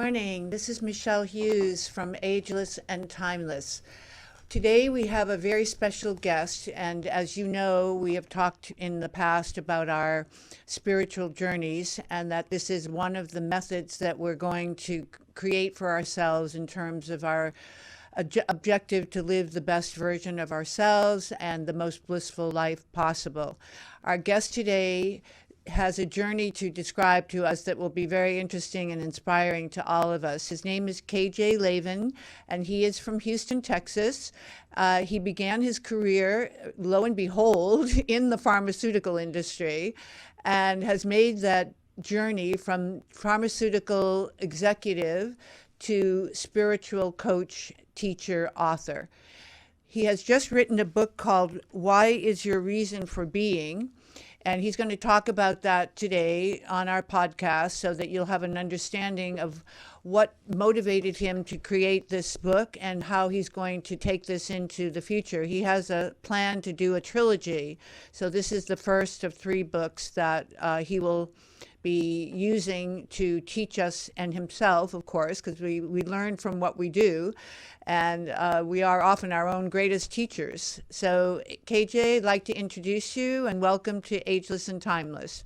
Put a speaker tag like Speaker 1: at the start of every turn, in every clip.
Speaker 1: morning. This is Michele Hughes from Ageless and Timeless. Today we have a very special guest, and as you know, we have talked in the past about our spiritual journeys, and that this is one of the methods that we're going to create for ourselves in terms of our objective to live the best version of ourselves and the most blissful life possible. Our guest today has a journey to describe to us that will be very interesting and inspiring to all of us. His name is KJ Lavin, and he is from Houston, Texas. He began his career, lo and behold, in the pharmaceutical industry, and has made that journey from pharmaceutical executive to spiritual coach, teacher, author. He has just written a book called Why Is Your Reason for Being? And he's going to talk about that today on our podcast so that you'll have an understanding of what motivated him to create this book and how he's going to take this into the future. He has a plan to do a trilogy. So this is the first of 3 books that he will be using to teach us, and himself, of course, because we learn from what we do, and we are often our own greatest teachers. So, KJ, I'd like to introduce you and welcome to Ageless and Timeless.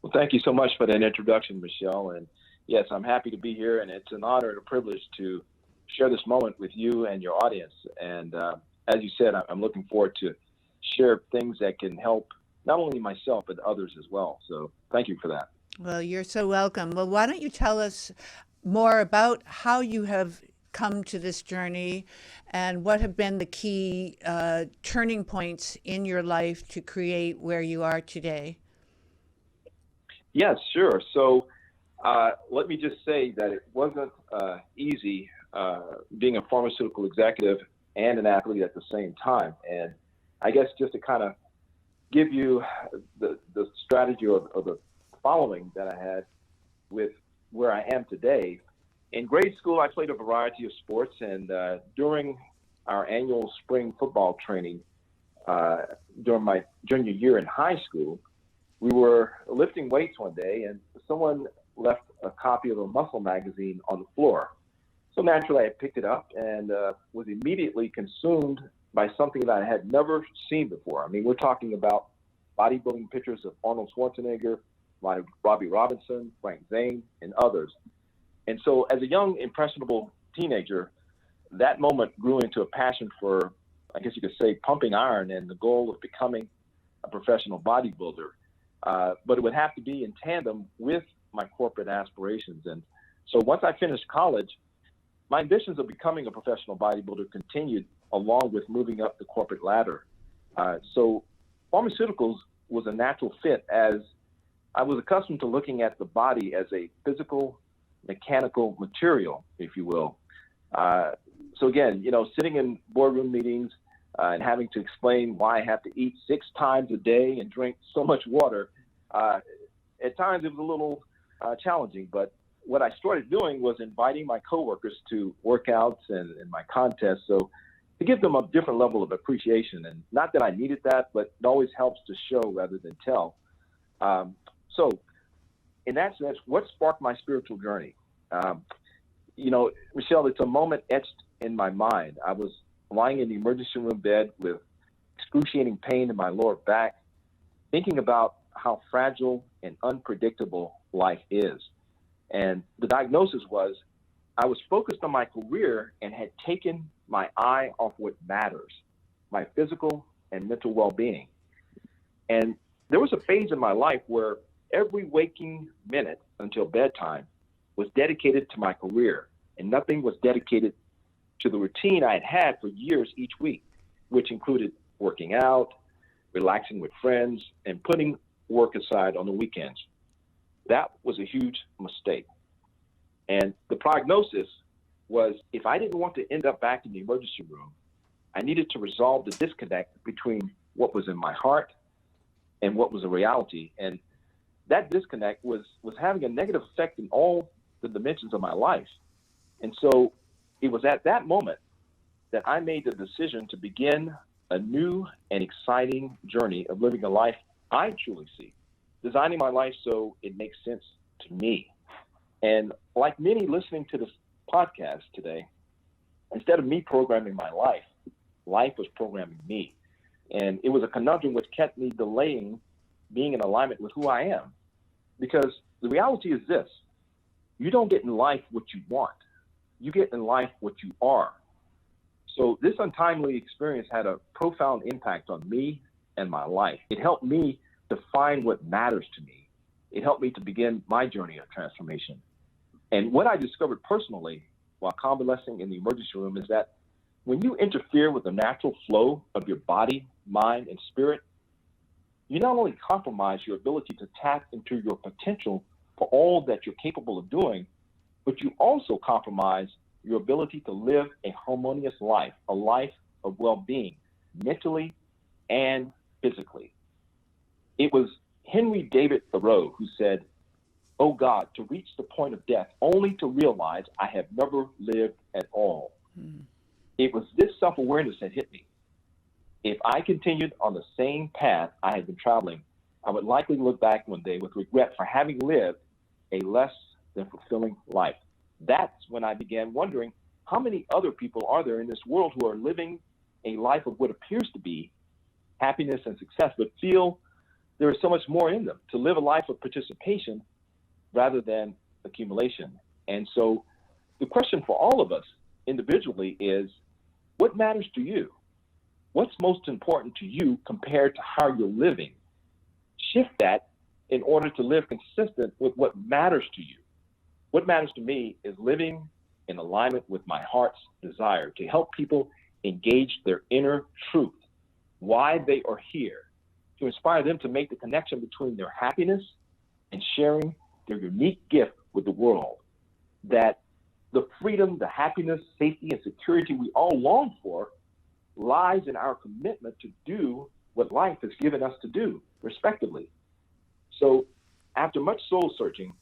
Speaker 2: Well, thank you so much for that introduction, Michele. And yes, I'm happy to be here, and it's an honor and a privilege to share this moment with you and your audience. And as you said, I'm looking forward to share things that can help not only myself, but others as well. So thank you for that.
Speaker 1: Well, you're so welcome. Well, why don't you tell us more about how you have come to this journey and what have been the key turning points in your life to create where you are today?
Speaker 2: Yes, sure. So let me just say that it wasn't easy being a pharmaceutical executive and an athlete at the same time. And I guess just to kind of give you the strategy or the following that I had with where I am today. In grade school, I played a variety of sports, and during our annual spring football training during my junior year in high school, we were lifting weights one day, and someone left a copy of a muscle magazine on the floor. So naturally, I picked it up and was immediately consumed by something that I had never seen before. I mean, we're talking about bodybuilding pictures of Arnold Schwarzenegger, Robbie Robinson, Frank Zane, and others. And so as a young, impressionable teenager, that moment grew into a passion for, I guess you could say, pumping iron and the goal of becoming a professional bodybuilder. But it would have to be in tandem with my corporate aspirations. And so once I finished college, my ambitions of becoming a professional bodybuilder continued along with moving up the corporate ladder. So pharmaceuticals was a natural fit, as I was accustomed to looking at the body as a physical, mechanical material, if you will. So again, sitting in boardroom meetings and having to explain why I have to eat 6 times a day and drink so much water, at times it was a little challenging. But what I started doing was inviting my coworkers to workouts and my contests, so to give them a different level of appreciation. And not that I needed that, but it always helps to show rather than tell. So in that sense, what sparked my spiritual journey? Michele, it's a moment etched in my mind. I was lying in the emergency room bed with excruciating pain in my lower back, thinking about how fragile and unpredictable life is. And the diagnosis was I was focused on my career and had taken my eye off what matters, my physical and mental well-being. And there was a phase in my life where every waking minute until bedtime was dedicated to my career, and nothing was dedicated to the routine I had had for years each week, which included working out, relaxing with friends, and putting work aside on the weekends. That was a huge mistake. And the prognosis was if I didn't want to end up back in the emergency room, I needed to resolve the disconnect between what was in my heart and what was a reality. And that disconnect was having a negative effect in all the dimensions of my life. And so it was at that moment that I made the decision to begin a new and exciting journey of living a life I truly see, designing my life so it makes sense to me. And like many listening to this podcast today, instead of me programming my life, life was programming me. And it was a conundrum which kept me delaying being in alignment with who I am. Because the reality is this: you don't get in life what you want. You get in life what you are. So this untimely experience had a profound impact on me and my life. It helped me define what matters to me. It helped me to begin my journey of transformation. And what I discovered personally while convalescing in the emergency room is that when you interfere with the natural flow of your body, mind, and spirit, you not only compromise your ability to tap into your potential for all that you're capable of doing, but you also compromise your ability to live a harmonious life, a life of well-being, mentally and physically. It was Henry David Thoreau who said, "Oh God, to reach the point of death only to realize I have never lived at all." It was this self-awareness that hit me. If I continued on the same path I had been traveling, I would likely look back one day with regret for having lived a less than fulfilling life. That's when I began wondering, how many other people are there in this world who are living a life of what appears to be happiness and success, but feel there is so much more in them, to live a life of participation rather than accumulation. And so the question for all of us individually is, what matters to you? What's most important to you compared to how you're living? Shift that in order to live consistent with what matters to you. What matters to me is living in alignment with my heart's desire to help people engage their inner truth, why they are here, to inspire them to make the connection between their happiness and sharing their unique gift with the world. That the freedom, the happiness, safety, and security we all long for lies in our commitment to do what life has given us to do, respectively. So after much soul searching,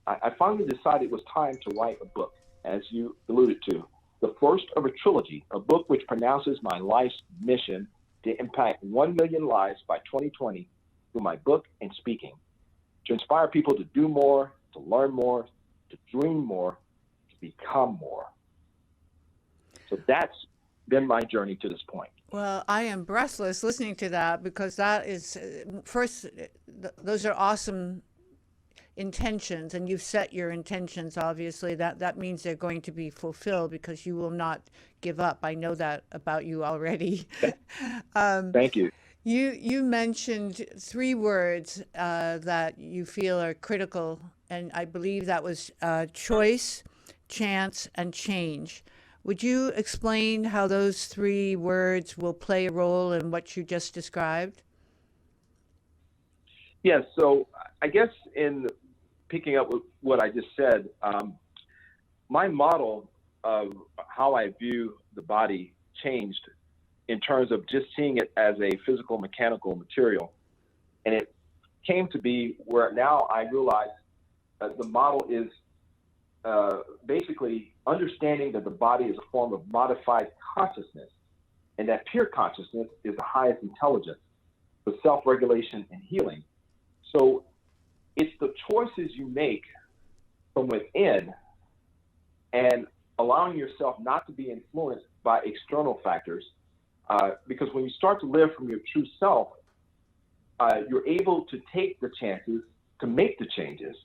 Speaker 2: I finally decided it was time to write a book, as you alluded to, the first of a trilogy, a book which pronounces my life's mission to impact 1 million lives by 2020 through my book and speaking, to inspire people to do more, to learn more, to dream more, to become more. So that's been my journey to this point.
Speaker 1: Well, I am breathless listening to that, because that is, first, those are awesome intentions, and you've set your intentions. Obviously that means they're going to be fulfilled, because you will not give up. I know that about you already.
Speaker 2: Thank you.
Speaker 1: You mentioned three words that you feel are critical, and I believe that was choice, chance, and change. Would you explain how those three words will play a role in what you just described?
Speaker 2: Yes, so I guess in picking up with what I just said, my model of how I view the body changed in terms of just seeing it as a physical, mechanical material. And it came to be where now I realize that the model is basically understanding that the body is a form of modified consciousness, and that pure consciousness is the highest intelligence for self-regulation and healing. So it's the choices you make from within and allowing yourself not to be influenced by external factors, because when you start to live from your true self, you're able to take the chances to make the changes.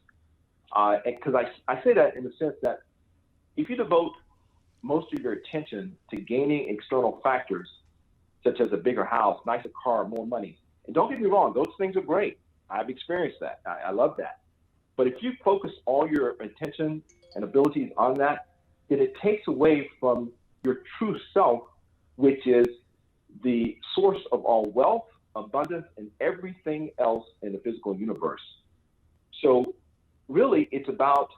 Speaker 2: Because I say that in the sense that if you devote most of your attention to gaining external factors, such as a bigger house, nicer car, more money, and don't get me wrong, those things are great. I've experienced that. I love that. But if you focus all your attention and abilities on that, then it takes away from your true self, which is the source of all wealth, abundance, and everything else in the physical universe. So really, it's about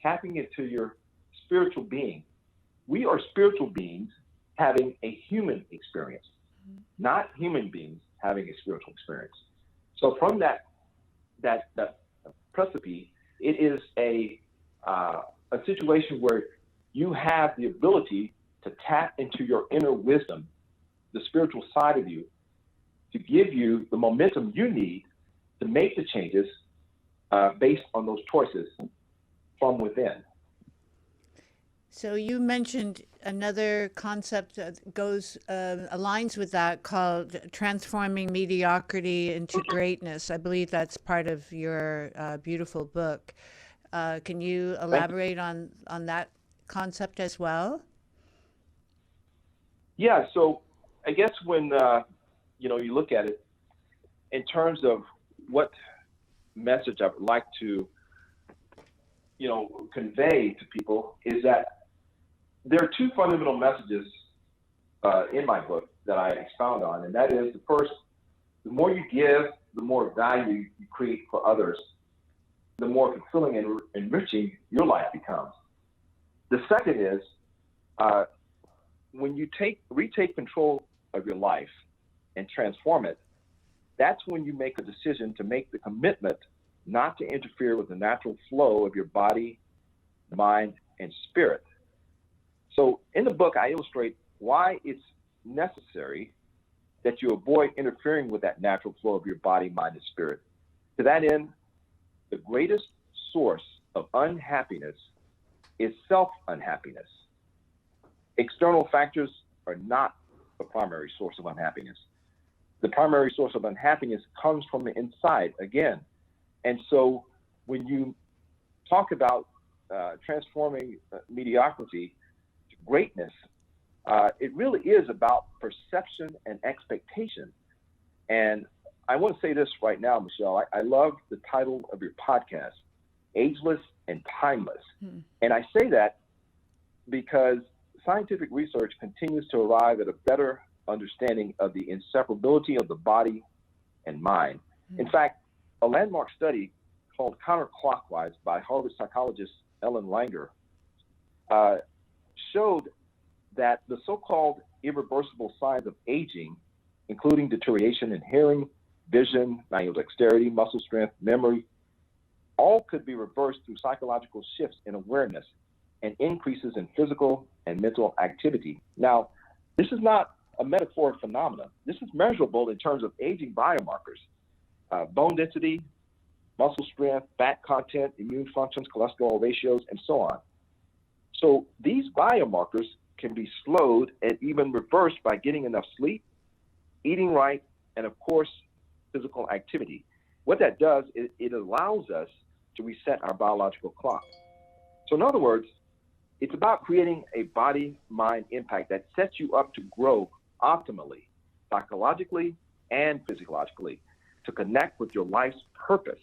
Speaker 2: tapping into your spiritual being. We are spiritual beings having a human experience, not human beings having a spiritual experience. So from that precipice, it is a situation where you have the ability to tap into your inner wisdom, the spiritual side of you, to give you the momentum you need to make the changes based on those choices. from within.
Speaker 1: So you mentioned another concept that aligns with that, called transforming mediocrity into greatness. I believe that's part of your beautiful book. Can you
Speaker 2: Thank you.
Speaker 1: elaborate on that concept as well?
Speaker 2: Yeah, so I guess when you look at it in terms of what message I would like to convey to people, is that there are two fundamental messages in my book that I expound on, and that is, the first: the more you give, the more value you create for others, the more fulfilling and enriching your life becomes. The second is, when you retake control of your life and transform it, that's when you make a decision to make the commitment not to interfere with the natural flow of your body, mind, and spirit. So in the book, I illustrate why it's necessary that you avoid interfering with that natural flow of your body, mind, and spirit. To that end, the greatest source of unhappiness is self-unhappiness. External factors are not the primary source of unhappiness. The primary source of unhappiness comes from the inside again. And so when you talk about transforming mediocrity to greatness, it really is about perception and expectation. And I want to say this right now, Michele. I love the title of your podcast, Ageless and Timeless. And I say that because scientific research continues to arrive at a better understanding of the inseparability of the body and mind. In fact, a landmark study called Counterclockwise by Harvard psychologist Ellen Langer showed that the so-called irreversible signs of aging, including deterioration in hearing, vision, manual dexterity, muscle strength, memory, all could be reversed through psychological shifts in awareness and increases in physical and mental activity. Now, this is not a metaphoric phenomenon. This is measurable in terms of aging biomarkers: bone density, muscle strength, fat content, immune functions, cholesterol ratios, and so on. So these biomarkers can be slowed and even reversed by getting enough sleep, eating right, and of course, physical activity. What that does is it allows us to reset our biological clock. So in other words, it's about creating a body-mind impact that sets you up to grow optimally, psychologically and physiologically, to connect with your life's purpose.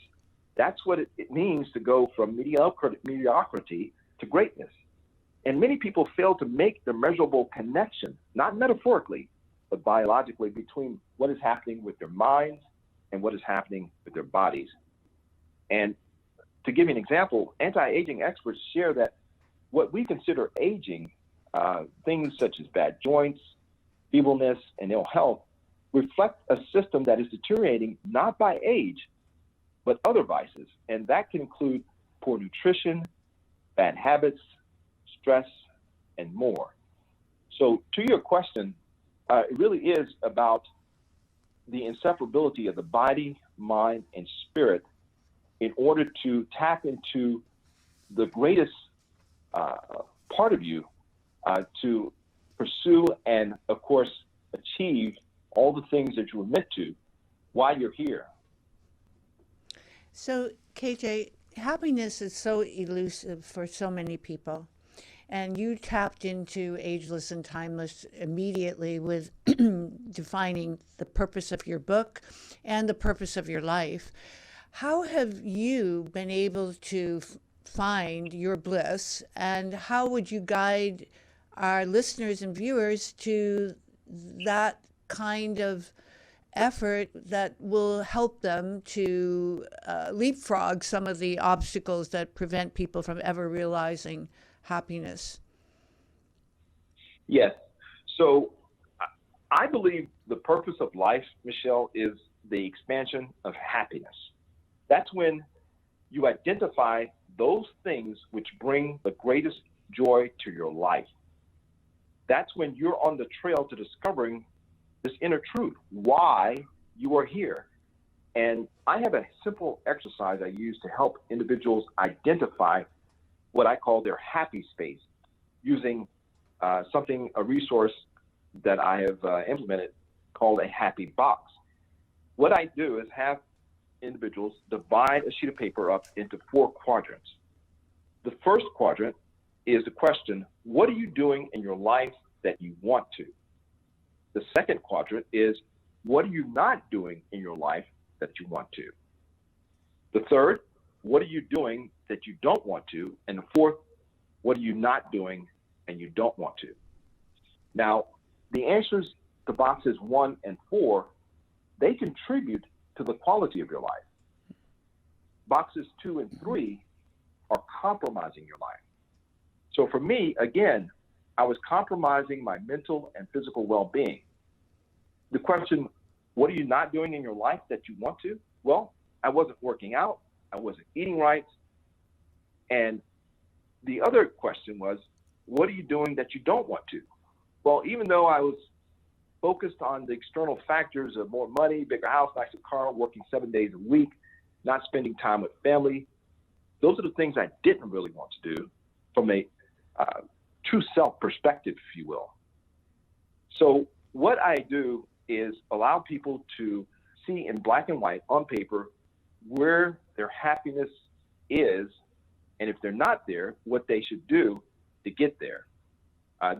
Speaker 2: That's what it means to go from mediocrity to greatness. And many people fail to make the measurable connection, not metaphorically, but biologically, between what is happening with their minds and what is happening with their bodies. And to give you an example, anti-aging experts share that what we consider aging, things such as bad joints, feebleness, and ill health, reflect a system that is deteriorating not by age, but other vices. And that can include poor nutrition, bad habits, stress, and more. So to your question, it really is about the inseparability of the body, mind, and spirit in order to tap into the greatest part of you to pursue and, of course, achieve all the things that you were meant to while you're here.
Speaker 1: So, KJ, happiness is so elusive for so many people. And you tapped into Ageless and Timeless immediately with defining the purpose of your book and the purpose of your life. How have you been able to find your bliss, and how would you guide our listeners and viewers to that kind of effort that will help them to leapfrog some of the obstacles that prevent people from ever realizing happiness?
Speaker 2: Yes. So I believe the purpose of life, Michele, is the expansion of happiness. That's when you identify those things which bring the greatest joy to your life. That's when you're on the trail to discovering this inner truth, why you are here. And I have a simple exercise I use to help individuals identify what I call their happy space using a resource that I have implemented called a happy box. What I do is have individuals divide a sheet of paper up into 4 quadrants. The first quadrant is the question, what are you doing in your life that you want to? The second quadrant is, what are you not doing in your life that you want to? The third, what are you doing that you don't want to? And the fourth, what are you not doing and you don't want to? Now, the answers to boxes 1 and 4, they contribute to the quality of your life. Boxes 2 and 3 are compromising your life. So for me, again, I was compromising my mental and physical well-being. The question, what are you not doing in your life that you want to? Well, I wasn't working out, I wasn't eating right. And the other question was, what are you doing that you don't want to? Well, even though I was focused on the external factors of more money, bigger house, nicer car, working 7 days a week, not spending time with family, those are the things I didn't really want to do from a true self perspective, if you will. So what I do is allow people to see in black and white on paper where their happiness is, and if they're not there, what they should do to get there.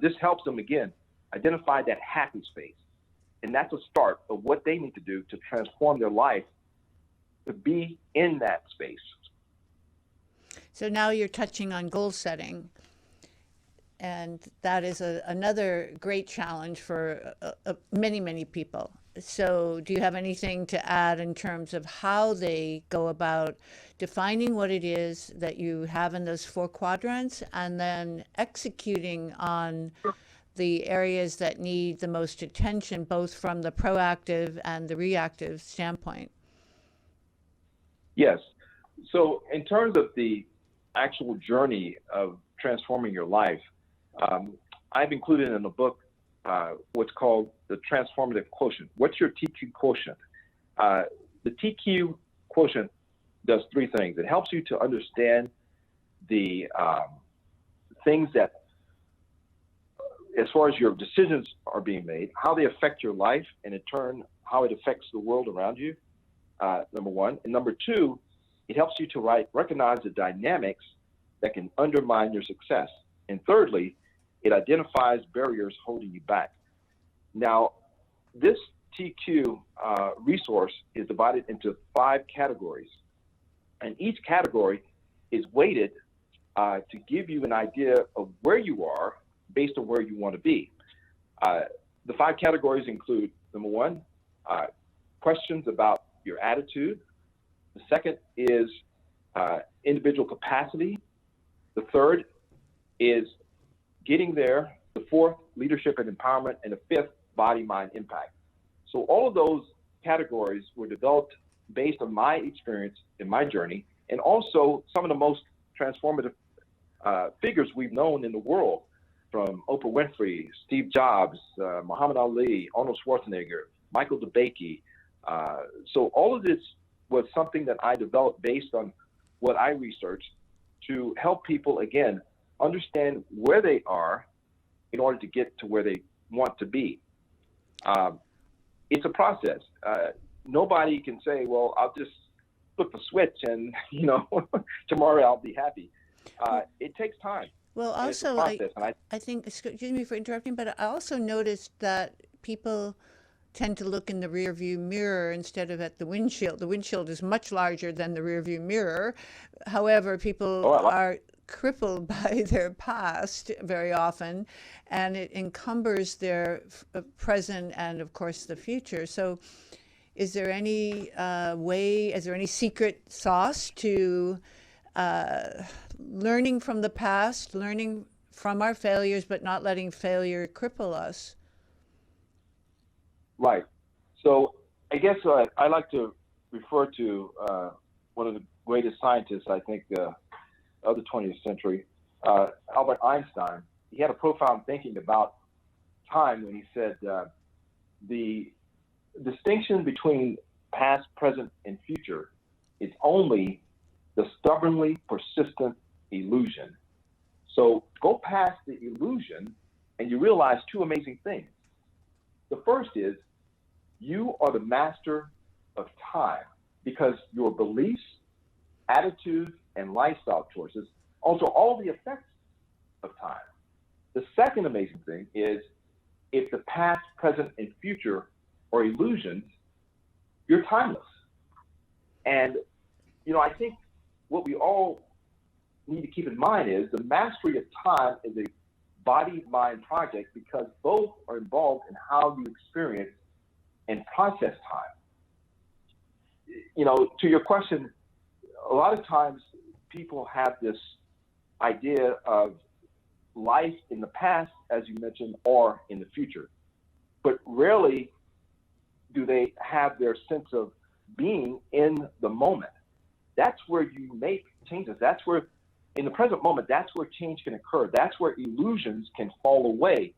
Speaker 2: This helps them, again, identify that happy space. And that's a start of what they need to do to transform their life to be in that space.
Speaker 1: So now you're touching on goal setting. And that is another great challenge for many, many people. So do you have anything to add in terms of how they go about defining what it is that you have in those 4 quadrants and then executing on the areas that need the most attention, both from the proactive and the reactive standpoint?
Speaker 2: Yes. So in terms of the actual journey of transforming your life, I've included in the book what's called the Transformative Quotient. What's your TQ quotient? The TQ quotient does 3 things. It helps you to understand the things that, as far as your decisions are being made, how they affect your life, and in turn, how it affects the world around you, number 1. And number 2, it helps you to recognize the dynamics that can undermine your success. And thirdly, it identifies barriers holding you back. Now, this TQ resource is divided into 5 categories. And each category is weighted to give you an idea of where you are based on where you want to be. The 5 categories include, number 1, questions about your attitude. The second is individual capacity. The third is getting there. The 4th, leadership and empowerment. And the 5th, body, mind, impact. So all of those categories were developed based on my experience in my journey, and also some of the most transformative figures we've known in the world, from Oprah Winfrey, Steve Jobs, Muhammad Ali, Arnold Schwarzenegger, Michael DeBakey. So all of this was something that I developed based on what I researched to help people, again, understand where they are in order to get to where they want to be. It's a process. Nobody can say, well, I'll just flip the switch and, tomorrow I'll be happy. It takes time.
Speaker 1: Well, also, I think, excuse me for interrupting, but I also noticed that people tend to look in the rear view mirror instead of at the windshield. The windshield is much larger than the rear view mirror. However, people are crippled by their past very often, and it encumbers their present and, of course, the future. So is there any is there any secret sauce to learning from the past, learning from our failures, but not letting failure cripple us?
Speaker 2: Right. So I guess I like to refer to one of the greatest scientists, I think, of the 20th century, Albert Einstein. He had a profound thinking about time when he said the distinction between past, present, and future is only the stubbornly persistent illusion. So go past the illusion and you realize two amazing things. The first is you are the master of time because your beliefs, attitudes, and lifestyle choices alter all the effects of time. The second amazing thing is if the past, present, and future are illusions, you're timeless. And, I think what we all need to keep in mind is the mastery of time is a body-mind project because both are involved in how you experience and process time. To your question, a lot of times people have this idea of life in the past, as you mentioned, or in the future. But rarely do they have their sense of being in the moment. That's where you make changes. That's where, in the present moment, that's where change can occur. That's where illusions can fall away.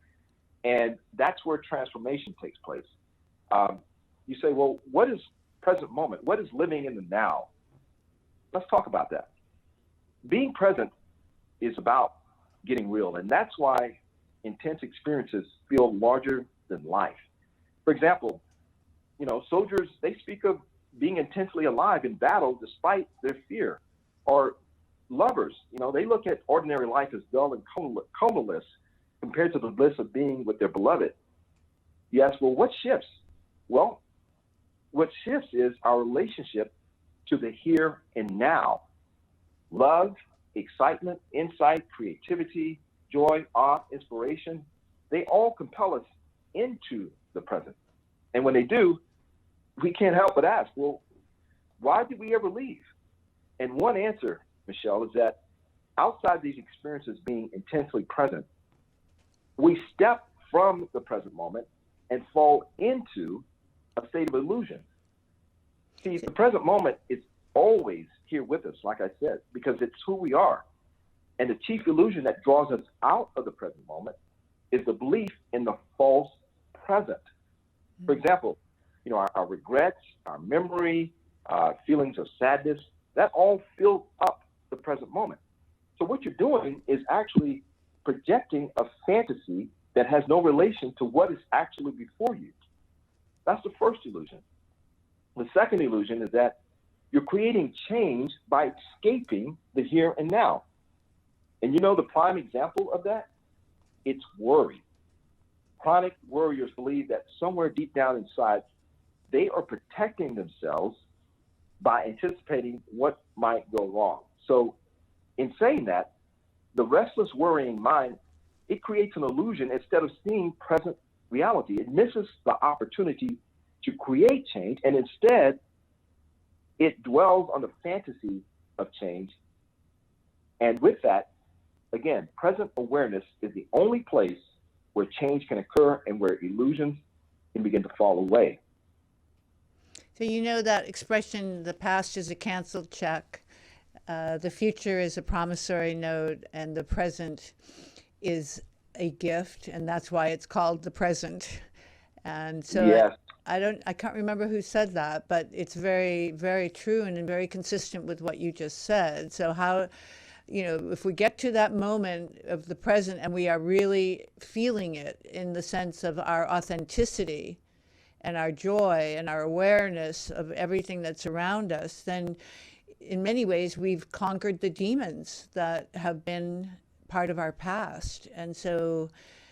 Speaker 2: And that's where transformation takes place. You say, well, what is present moment? What is living in the now? Let's talk about that. Being present is about getting real. And that's why intense experiences feel larger than life. For example, soldiers, they speak of being intensely alive in battle despite their fear. Or lovers, they look at ordinary life as dull and colorless compared to the bliss of being with their beloved. You ask, well, what shifts? Well, what shifts is our relationship to the here and now. Love, excitement, insight, creativity, joy, awe, inspiration, they all compel us into the present. And when they do, we can't help but ask, well, why did we ever leave? And one answer, Michele, is that outside these experiences being intensely present, we step from the present moment and fall into a state of illusion. See, the present moment is always here with us, like I said, because it's who we are. And the chief illusion that draws us out of the present moment is the belief in the false present. For example, our regrets, our memory, feelings of sadness, that all fills up the present moment. So what you're doing is actually projecting a fantasy that has no relation to what is actually before you. That's the first illusion. The second illusion is that you're creating change by escaping the here and now. And the prime example of that? It's worry. Chronic worriers believe that somewhere deep down inside, they are protecting themselves by anticipating what might go wrong. So in saying that, the restless worrying mind, it creates an illusion instead of seeing present reality. It misses the opportunity to create change, and instead, it dwells on the fantasy of change. And with that, again, present awareness is the only place where change can occur and where illusions can begin to fall away.
Speaker 1: So that expression, the past is a canceled check, the future is a promissory note, and the present is a gift, and that's why it's called the present. And so
Speaker 2: yes.
Speaker 1: I can't remember who said that, but it's very, very true and very consistent with what you just said. So how, if we get to that moment of the present and we are really feeling it in the sense of our authenticity and our joy and our awareness of everything that's around us, then in many ways we've conquered the demons that have been part of our past. And so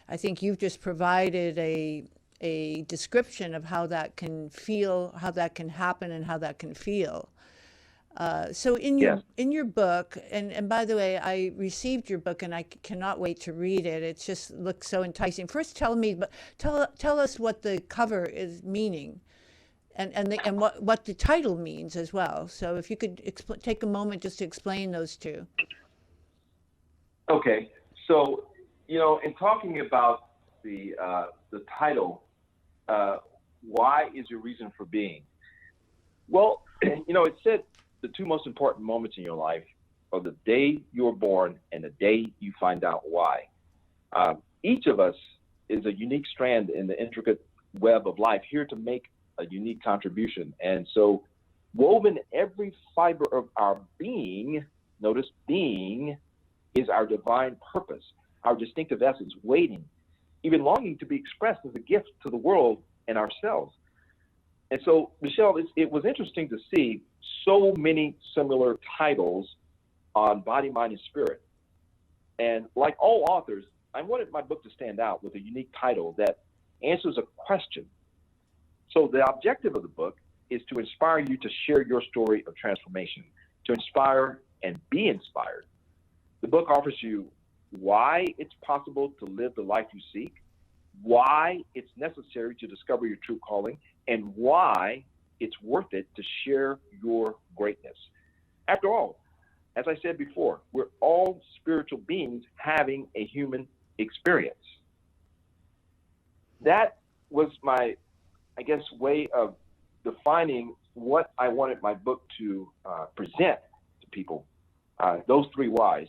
Speaker 1: I think you've just provided a description of how that can feel, how that can happen, and how that can feel. So in your book, and by the way, I received your book and I cannot wait to read it. It just looks so enticing. First, tell us what the cover is meaning, and what the title means as well. So if you could take a moment just to explain those two.
Speaker 2: Okay, so in talking about the title, why is your reason for being? Well, it said the two most important moments in your life are the day you were born and the day you find out why. Each of us is a unique strand in the intricate web of life, here to make a unique contribution. And so woven every fiber of our being, notice being, is our divine purpose, our distinctive essence, waiting, even longing to be expressed as a gift to the world and ourselves. And so, Michele, it was interesting to see so many similar titles on body, mind, and spirit. And like all authors, I wanted my book to stand out with a unique title that answers a question. So the objective of the book is to inspire you to share your story of transformation, to inspire and be inspired. The book offers you why it's possible to live the life you seek, why it's necessary to discover your true calling, and why it's worth it to share your greatness. After all, as I said before, we're all spiritual beings having a human experience. That was my, I guess, way of defining what I wanted my book to present to people. Those three whys: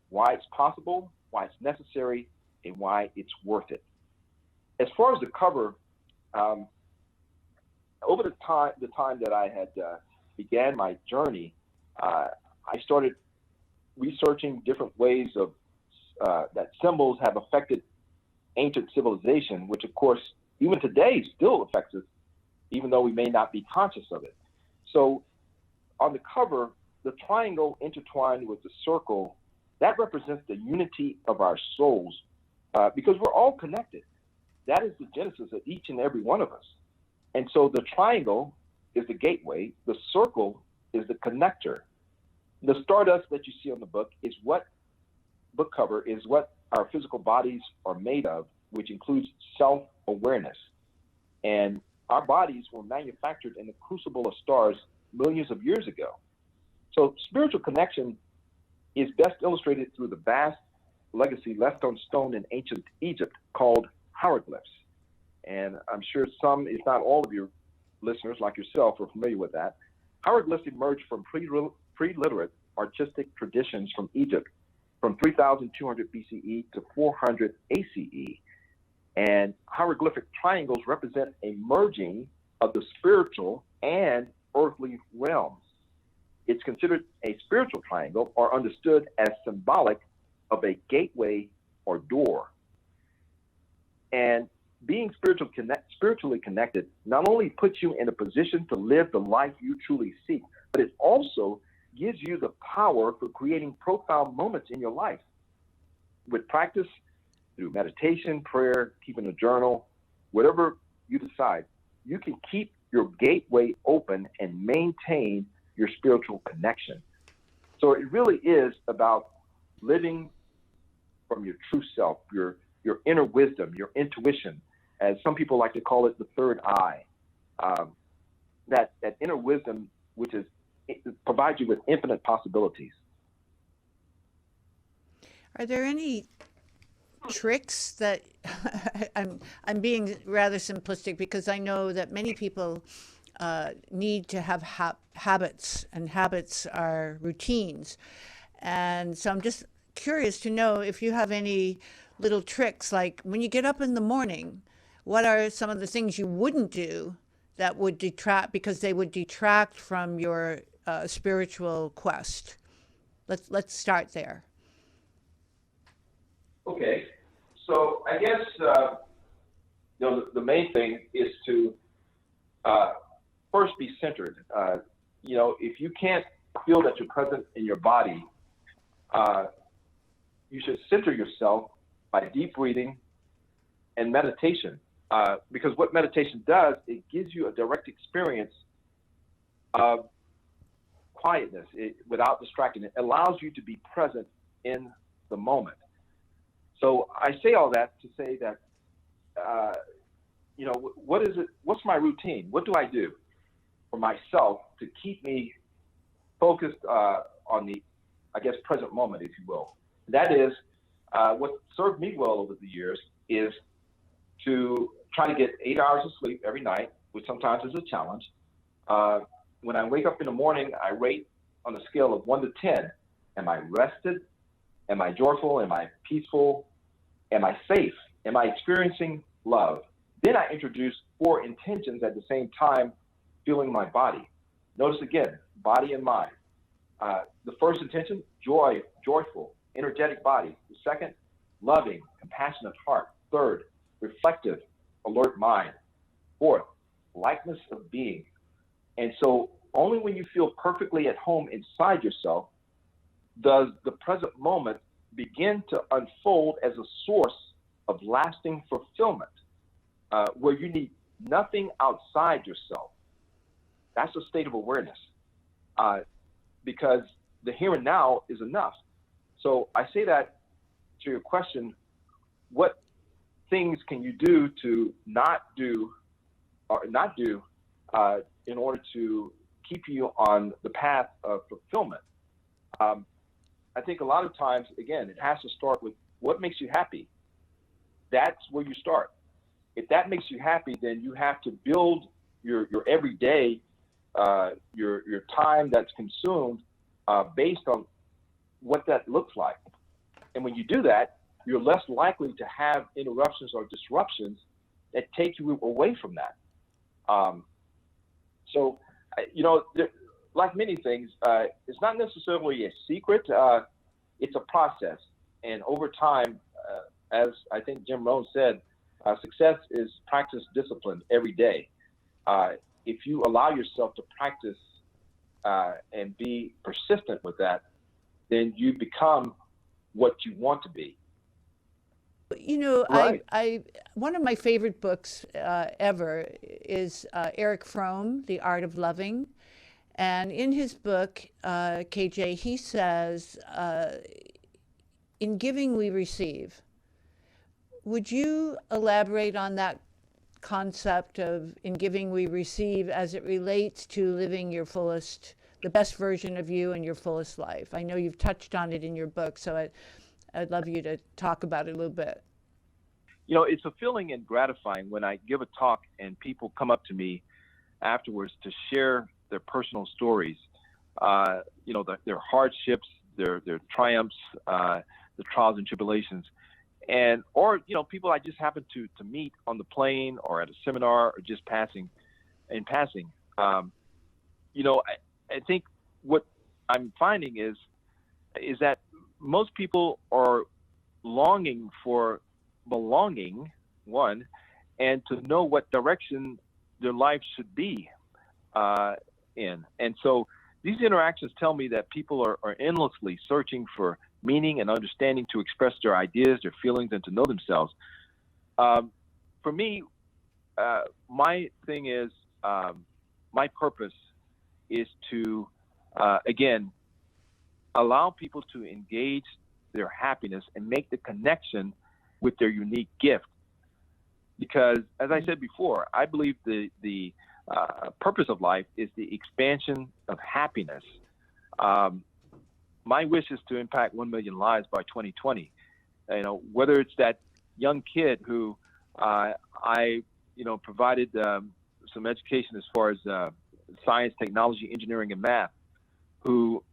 Speaker 2: why it's possible, why it's necessary, and why it's worth it. As far as the cover, over the time that I had began my journey, I started researching different ways of that symbols have affected ancient civilization, which of course even today still affects us, even though we may not be conscious of it. So on the cover, the triangle intertwined with the circle, that represents the unity of our souls, because we're all connected. That is the genesis of each and every one of us. And so the triangle is the gateway, the circle is the connector. The stardust that you see on the book cover is what our physical bodies are made of, which includes self-awareness. And our bodies were manufactured in the crucible of stars millions of years ago. So spiritual connection is best illustrated through the vast legacy left on stone in ancient Egypt called hieroglyphs. And I'm sure some, if not all of your listeners like yourself are familiar with that. Hieroglyphs emerged from pre-literate artistic traditions from Egypt from 3200 BCE to 400 ACE. And hieroglyphic triangles represent a merging of the spiritual and earthly realms. It's considered a spiritual triangle, or understood as symbolic of a gateway or door. And being spiritually connected not only puts you in a position to live the life you truly seek, but it also gives you the power for creating profound moments in your life. With practice, through meditation, prayer, keeping a journal, whatever you decide, you can keep your gateway open and maintain your spiritual connection. So it really is about living from your true self, your inner wisdom, your intuition, as some people like to call it, the third eye. That inner wisdom, which is, it provides you with infinite possibilities.
Speaker 1: Are there any tricks that I'm being rather simplistic, because I know that many people need to have habits, and habits are routines. And so I'm just curious to know if you have any little tricks, like when you get up in the morning, what are some of the things you wouldn't do that would detract, because they would detract from your spiritual quest? Let's start there.
Speaker 2: Okay, so I guess the main thing is to first be centered. If you can't feel that you're present in your body, you should center yourself by deep breathing and meditation. Because what meditation does, it gives you a direct experience of quietness without distracting. It allows you to be present in the moment. So I say all that to say that, what is it? What's my routine? What do I do for myself to keep me focused on the, I guess, present moment, if you will? That is, what served me well over the years is to try to get 8 hours of sleep every night, which sometimes is a challenge. When I wake up in the morning, I rate on a scale of 1 to 10. Am I rested? Am I joyful? Am I peaceful? Am I safe? Am I experiencing love? Then I introduce 4 intentions at the same time, feeling my body. Notice again, body and mind. The first intention, joyful. energetic body. The second, loving, compassionate heart. Third, reflective, alert mind. Fourth, lightness of being. And so only when you feel perfectly at home inside yourself does the present moment begin to unfold as a source of lasting fulfillment, where you need nothing outside yourself. That's a state of awareness, because the here and now is enough. So I say that to your question, what things can you do to not do in order to keep you on the path of fulfillment? I think a lot of times, again, it has to start with what makes you happy. That's where you start. If that makes you happy, then you have to build your everyday, your time that's consumed based on what that looks like. And when you do that, you're less likely to have interruptions or disruptions that take you away from that. So, like many things, it's not necessarily a secret. It's a process. And over time, as I think Jim Rohn said, success is practice discipline every day. If you allow yourself to practice and be persistent with that, then you become what you want to be.
Speaker 1: Right. I one of my favorite books ever is Eric Fromm, The Art of Loving. And in his book, KJ, he says, in giving we receive. Would you elaborate on that concept of in giving we receive as it relates to living your fullest, the best version of you and your fullest life? I know you've touched on it in your book, so I'd love you to talk about it a little bit.
Speaker 2: It's fulfilling and gratifying when I give a talk and people come up to me afterwards to share their personal stories, their hardships, their triumphs, the trials and tribulations. Or people I just happen to meet on the plane or at a seminar or just passing. I think what I'm finding is that most people are longing for belonging, one, and to know what direction their life should be in. And so these interactions tell me that people are endlessly searching for meaning and understanding to express their ideas, their feelings, and to know themselves. For me, my thing is, my purpose is to, again, allow people to engage their happiness and make the connection with their unique gift. Because, as I said before, I believe the purpose of life is the expansion of happiness. My wish is to impact 1 million lives by 2020. Whether it's that young kid who I provided some education as far as science, technology, engineering, and math, who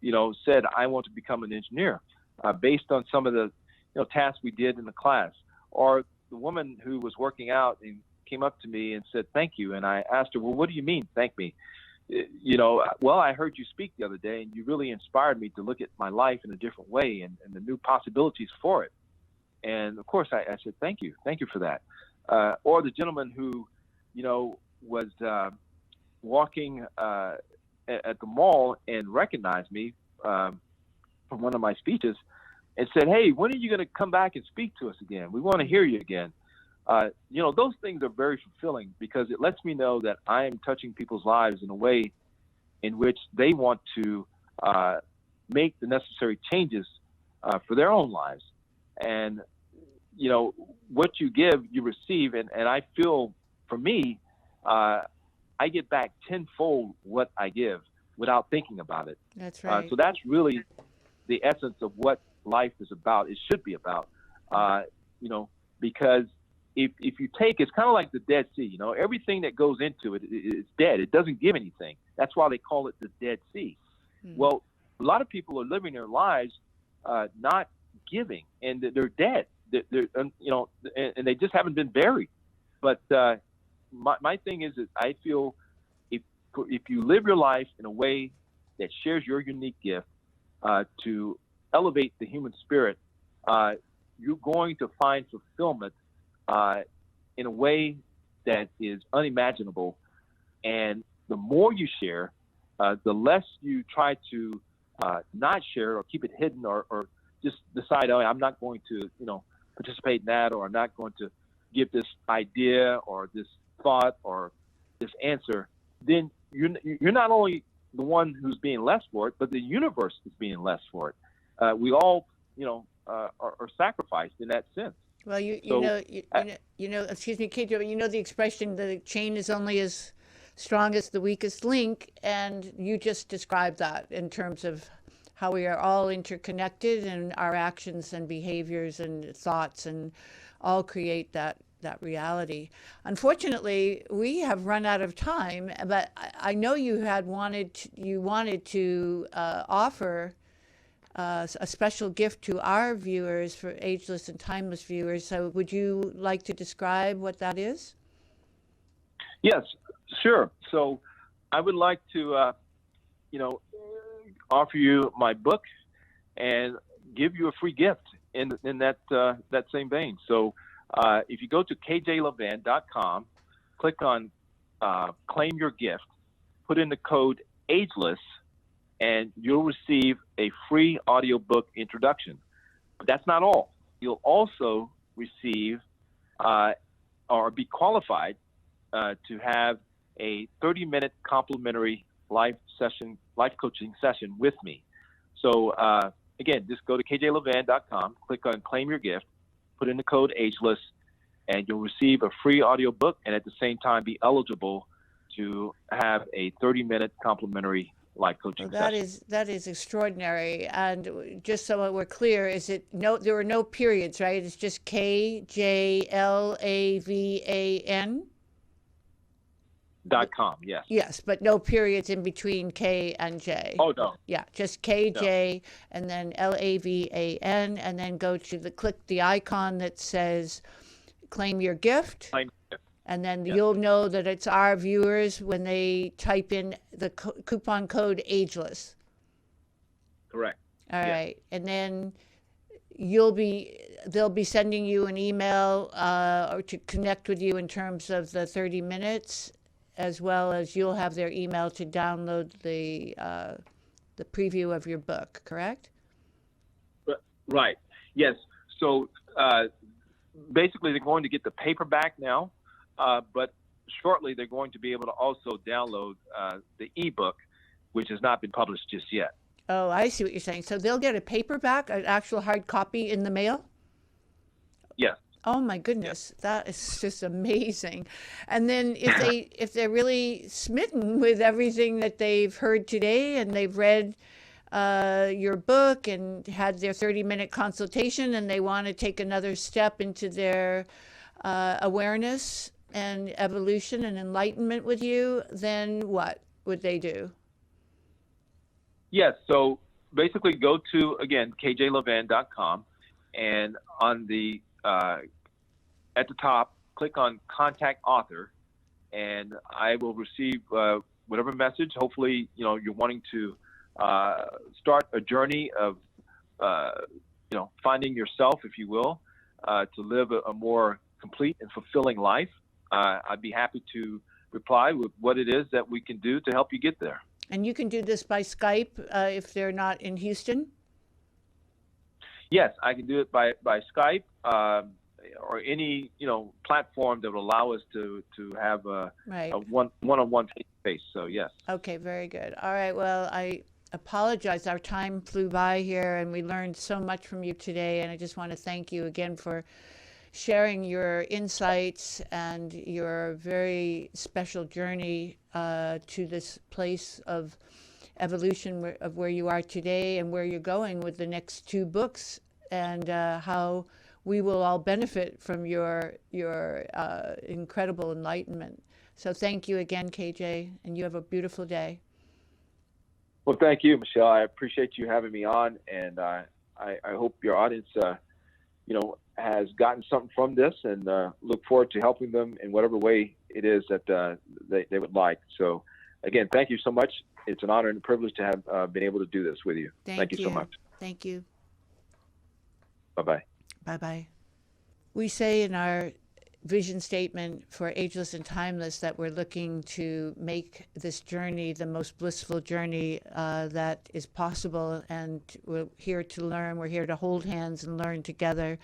Speaker 2: said, I want to become an engineer based on some of the tasks we did in the class, or the woman who was working out and came up to me and said, thank you. And I asked her, well, what do you mean, thank me? Well, I heard you speak the other day and you really inspired me to look at my life in a different way and the new possibilities for it. And of course, I said, thank you for that. Or the gentleman who, was walking at the mall and recognized me from one of my speeches and said, hey, when are you going to come back and speak to us again? We want to hear you again. Those things are very fulfilling because it lets me know that I am touching people's lives in a way in which they want to make the necessary changes for their own lives. And, what you give, you receive. And I feel, for me, I get back tenfold what I give without thinking about it.
Speaker 1: That's right.
Speaker 2: So that's really the essence of what life is about. It should be about, because if you take, it's kind of like the Dead Sea, everything that goes into it is dead. It doesn't give anything. That's why they call it the Dead Sea. Well, a lot of people are living their lives not giving, and they're dead. They're and they just haven't been buried. But my thing is that I feel if you live your life in a way that shares your unique gift to elevate the human spirit, you're going to find fulfillment in a way that is unimaginable. And the more you share, the less you try to not share or keep it hidden, or just decide, oh, I'm not going to, participate in that, or I'm not going to give this idea or this thought or this answer. Then you're not only the one who's being less for it, but the universe is being less for it. We all, are sacrificed in that sense.
Speaker 1: Well, excuse me, Kate, you know the expression, the chain is only as strong as the weakest link, and you just described that in terms of how we are all interconnected, and our actions and behaviors and thoughts and all create that reality. Unfortunately, we have run out of time, but I know you wanted to offer a special gift to our viewers, for Ageless and Timeless viewers. So would you like to describe what that is?
Speaker 2: Yes, sure. So I would like to, offer you my book and give you a free gift in that same vein. So if you go to kjlevan.com, click on Claim Your Gift, put in the code Ageless, and you'll receive a free audiobook introduction. But that's not all. You'll also receive or be qualified to have a 30-minute complimentary live coaching session with me. So again, just go to kjlevan.com, click on Claim Your Gift, put in the code Ageless, and you'll receive a free audiobook, and at the same time be eligible to have a 30-minute complimentary live coaching session.
Speaker 1: That is extraordinary. And just so we're clear, there were no periods, right? It's just KJLAVAN?
Speaker 2: .com, yes.
Speaker 1: Yes, but no periods in between K and J.
Speaker 2: Oh, no.
Speaker 1: Yeah, just KJ,
Speaker 2: no.
Speaker 1: And then LAVAN, and then click the icon that says Claim Your Gift. And then you'll know that it's our viewers when they type in the coupon code Ageless.
Speaker 2: Correct.
Speaker 1: All right. And then they'll be sending you an email or to connect with you in terms of the 30 minutes, as well as you'll have their email to download the preview of your book, correct?
Speaker 2: Right. Yes. So basically they're going to get the paperback now. But shortly, they're going to be able to also download the ebook, which has not been published just yet.
Speaker 1: Oh, I see what you're saying. So they'll get a paperback, an actual hard copy in the mail?
Speaker 2: Yes.
Speaker 1: Oh my goodness, that is just amazing. And then if they're really smitten with everything that they've heard today, and they've read your book and had their 30-minute consultation, and they want to take another step into their awareness and evolution and enlightenment with you, then what would they do?
Speaker 2: Yes. So basically go to, again, kjlevan.com, and on the at the top, click on Contact Author, and I will receive whatever message. Hopefully, you're wanting to start a journey of, finding yourself, if you will, to live a more complete and fulfilling life. I'd be happy to reply with what it is that we can do to help you get there.
Speaker 1: And you can do this by Skype if they're not in Houston?
Speaker 2: Yes, I can do it by Skype or any platform that will allow us to have a one-on-one face-to-face. So yes.
Speaker 1: Okay, very good. All right. Well, I apologize. Our time flew by here, and we learned so much from you today. And I just want to thank you again for sharing your insights and your very special journey to this place of evolution of where you are today and where you're going with the next 2 books, and how we will all benefit from your incredible enlightenment. So thank you again, KJ, and you have a beautiful day.
Speaker 2: Well, thank you, Michele. I appreciate you having me on, and I hope your audience, has gotten something from this, and look forward to helping them in whatever way it is that they would like. So, again, thank you so much. It's an honor and a privilege to have been able to do this with you. Thank you so much.
Speaker 1: Thank you.
Speaker 2: Bye-bye.
Speaker 1: Bye-bye. We say in our vision statement for Ageless and Timeless that we're looking to make this journey the most blissful journey that is possible. And we're here to learn. We're here to hold hands and learn together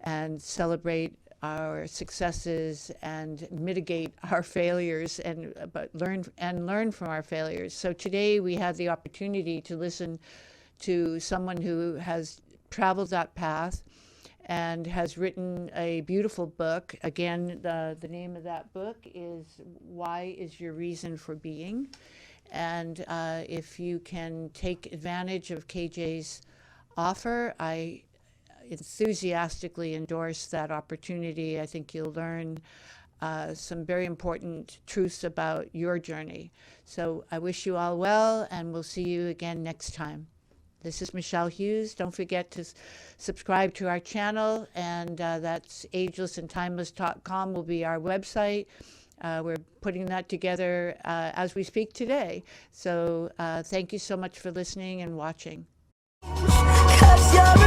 Speaker 1: and celebrate our successes and mitigate our failures, and but learn from our failures. So today we have the opportunity to listen to someone who has traveled that path and has written a beautiful book. Again, the name of that book is Why Is Your Reason for Being? And if you can take advantage of KJ's offer, I enthusiastically endorse that opportunity. I think you'll learn some very important truths about your journey. So I wish you all well, and we'll see you again next time. This is Michele Hughes. Don't forget to subscribe to our channel, and that's agelessandtimeless.com will be our website. We're putting that together as we speak today. So thank you so much for listening and watching. 'Cause you're